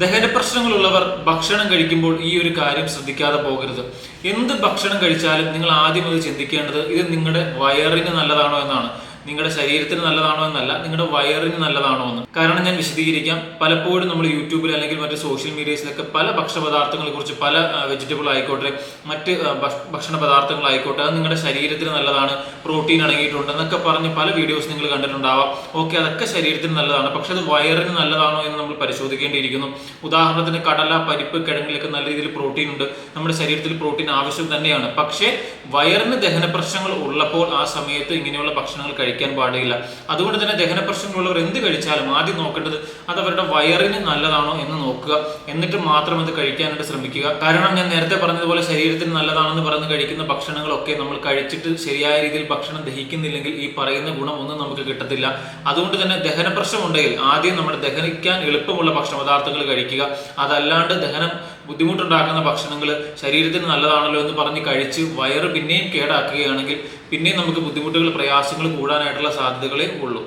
ദഹന പ്രശ്നങ്ങളുള്ളവർ ഭക്ഷണം കഴിക്കുമ്പോൾ ഈ ഒരു കാര്യം ശ്രദ്ധിക്കാതെ പോകരുത്. എന്ത് ഭക്ഷണം കഴിച്ചാലും നിങ്ങൾ ആദ്യം അത് ചിന്തിക്കേണ്ടത് ഇത് നിങ്ങളുടെ വയറിന് നല്ലതാണോ എന്നാണ്. നിങ്ങളുടെ ശരീരത്തിന് നല്ലതാണോ എന്നല്ല, നിങ്ങളുടെ വയറിന് നല്ലതാണോ എന്ന്. കാരണം ഞാൻ വിശദീകരിക്കാം. പലപ്പോഴും നമ്മൾ യൂട്യൂബിൽ അല്ലെങ്കിൽ മറ്റ് സോഷ്യൽ മീഡിയസിലൊക്കെ പല ഭക്ഷണപദാർത്ഥങ്ങളെ കുറിച്ച്, പല വെജിറ്റബിൾ ആയിക്കോട്ടെ, മറ്റ് ഭക്ഷണ പദാർത്ഥങ്ങളായിക്കോട്ടെ, അത് നിങ്ങളുടെ ശരീരത്തിന് നല്ലതാണ്, പ്രോട്ടീൻ അടങ്ങിയിട്ടുണ്ട് എന്നൊക്കെ പറഞ്ഞ് പല വീഡിയോസ് നിങ്ങൾ കണ്ടിട്ടുണ്ടാവാം. ഓക്കെ, അതൊക്കെ ശരീരത്തിന് നല്ലതാണ്. പക്ഷെ അത് വയറിന് നല്ലതാണോ എന്ന് നമ്മൾ പരിശോധിക്കേണ്ടിയിരിക്കുന്നു. ഉദാഹരണത്തിന് കടല, പരിപ്പ്, കിഴങ്ങിലൊക്കെ നല്ല രീതിയിൽ പ്രോട്ടീൻ ഉണ്ട്. നമ്മുടെ ശരീരത്തിൽ പ്രോട്ടീൻ ആവശ്യം തന്നെയാണ്. പക്ഷേ വയറിന് ദഹന പ്രശ്നങ്ങൾ ഉള്ളപ്പോൾ ആ സമയത്ത് ഇങ്ങനെയുള്ള ഭക്ഷണങ്ങൾ കഴിക്കാൻ പാടില്ല. അതുകൊണ്ട് തന്നെ ദഹന പ്രശ്നങ്ങളുള്ളവർ എന്ത് കഴിച്ചാലും ആദ്യം നോക്കേണ്ടത് അത് അവരുടെ വയറിന് നല്ലതാണോ എന്ന് നോക്കുക. എന്നിട്ട് മാത്രം അത് കഴിക്കാനായിട്ട് ശ്രമിക്കുക. കാരണം ഞാൻ നേരത്തെ പറഞ്ഞതുപോലെ ശരീരത്തിന് നല്ലതാണെന്ന് പറഞ്ഞ് കഴിക്കുന്ന ഭക്ഷണങ്ങളൊക്കെ നമ്മൾ കഴിച്ചിട്ട് ശരിയായ രീതിയിൽ ഭക്ഷണം ദഹിക്കുന്നില്ലെങ്കിൽ ഈ പറയുന്ന ഗുണം ഒന്നും നമുക്ക് കിട്ടത്തില്ല. അതുകൊണ്ട് തന്നെ ദഹന പ്രശ്നം ഉണ്ടെങ്കിൽ ആദ്യം നമ്മുടെ ദഹനിക്കാൻ എളുപ്പമുള്ള ഭക്ഷണ പദാർത്ഥങ്ങൾ കഴിക്കുക. അതല്ലാണ്ട് ദഹനം ബുദ്ധിമുട്ടുണ്ടാക്കുന്ന ഭക്ഷണങ്ങൾ ശരീരത്തിന് നല്ലതാണല്ലോ എന്ന് പറഞ്ഞ് കഴിച്ച് വയറ് പിന്നെയും കേടാക്കുകയാണെങ്കിൽ പിന്നെയും നമുക്ക് ബുദ്ധിമുട്ടുകൾ, പ്രയാസങ്ങൾ കൂടാനായിട്ടുള്ള സാധ്യതകളേ ഉള്ളൂ.